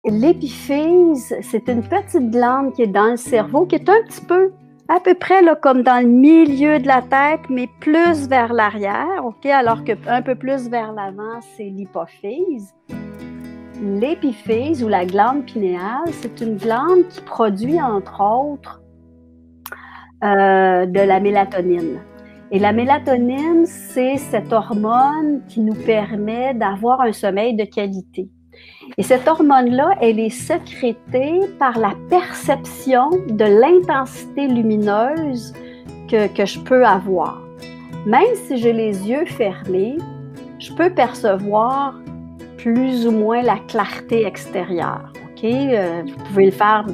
l'épiphyse, c'est une petite glande qui est dans le cerveau, qui est un petit peu, à peu près là, comme dans le milieu de la tête, mais plus vers l'arrière, OK? Alors qu'un peu plus vers l'avant, c'est l'hypophyse. L'épiphyse ou la glande pinéale, c'est une glande qui produit, entre autres, de la mélatonine. Et la mélatonine, c'est cette hormone qui nous permet d'avoir un sommeil de qualité. Et cette hormone-là, elle est sécrétée par la perception de l'intensité lumineuse que je peux avoir. Même si j'ai les yeux fermés, je peux percevoir plus ou moins la clarté extérieure. Okay? Vous pouvez le faire,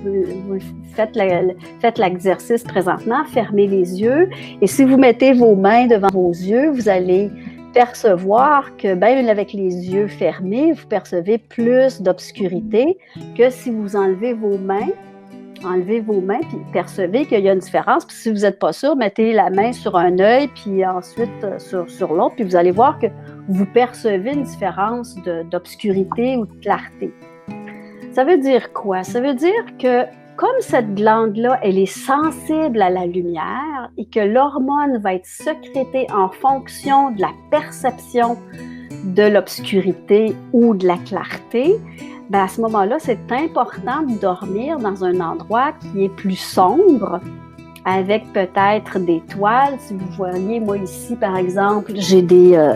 faites l'exercice présentement, fermez les yeux et si vous mettez vos mains devant vos yeux, vous allez percevoir que même avec les yeux fermés, vous percevez plus d'obscurité que si vous enlevez vos mains puis percevez qu'il y a une différence. Puis si vous n'êtes pas sûr, mettez la main sur un œil puis ensuite sur l'autre, puis vous allez voir que vous percevez une différence d'obscurité ou de clarté. Ça veut dire quoi? Ça veut dire que comme cette glande-là, elle est sensible à la lumière et que l'hormone va être sécrétée en fonction de la perception de l'obscurité ou de la clarté, à ce moment-là, c'est important de dormir dans un endroit qui est plus sombre, avec peut-être des toiles. Si vous voyez, moi ici, par exemple, j'ai des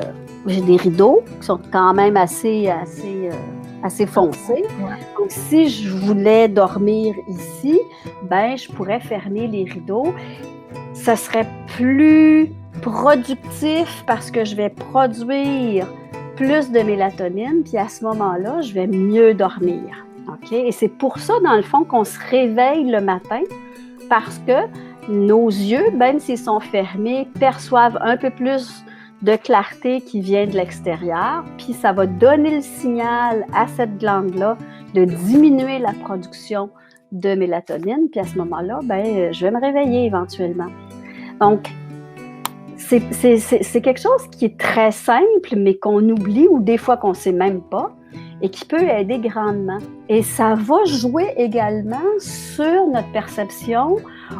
rideaux qui sont quand même assez foncés. Donc, si je voulais dormir ici, je pourrais fermer les rideaux. Ça serait plus productif parce que je vais produire plus de mélatonine, puis à ce moment-là, je vais mieux dormir. Okay? Et c'est pour ça, dans le fond, qu'on se réveille le matin parce que nos yeux, même s'ils sont fermés, perçoivent un peu plus de clarté qui vient de l'extérieur, puis ça va donner le signal à cette glande-là de diminuer la production de mélatonine, puis à ce moment-là, je vais me réveiller éventuellement. Donc, c'est quelque chose qui est très simple, mais qu'on oublie ou des fois qu'on ne sait même pas et qui peut aider grandement. Et ça va jouer également sur notre perception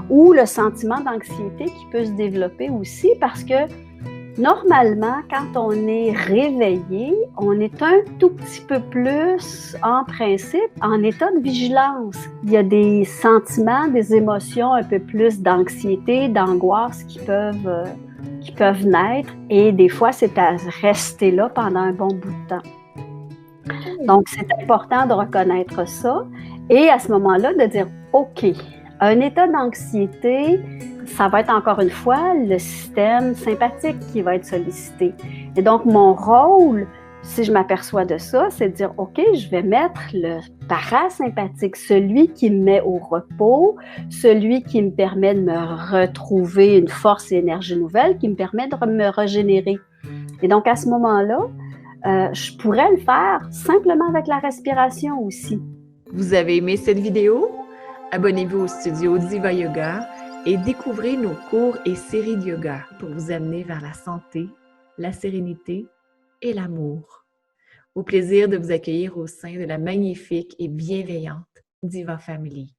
ou le sentiment d'anxiété qui peut se développer aussi parce que normalement, quand on est réveillé, on est un tout petit peu plus, en principe, en état de vigilance. Il y a des sentiments, des émotions un peu plus d'anxiété, d'angoisse qui peuvent naître et des fois, c'est à rester là pendant un bon bout de temps. Donc, c'est important de reconnaître ça et à ce moment-là, de dire « OK, un état d'anxiété, ça va être encore une fois le système sympathique qui va être sollicité. Et donc, mon rôle, si je m'aperçois de ça, c'est de dire, OK, je vais mettre le parasympathique, celui qui me met au repos, celui qui me permet de me retrouver une force et énergie nouvelle, qui me permet de me régénérer. Et donc, à ce moment-là, je pourrais le faire simplement avec la respiration aussi. Vous avez aimé cette vidéo? Abonnez-vous au studio Diva Yoga et découvrez nos cours et séries de yoga pour vous amener vers la santé, la sérénité et l'amour. Au plaisir de vous accueillir au sein de la magnifique et bienveillante Diva Family.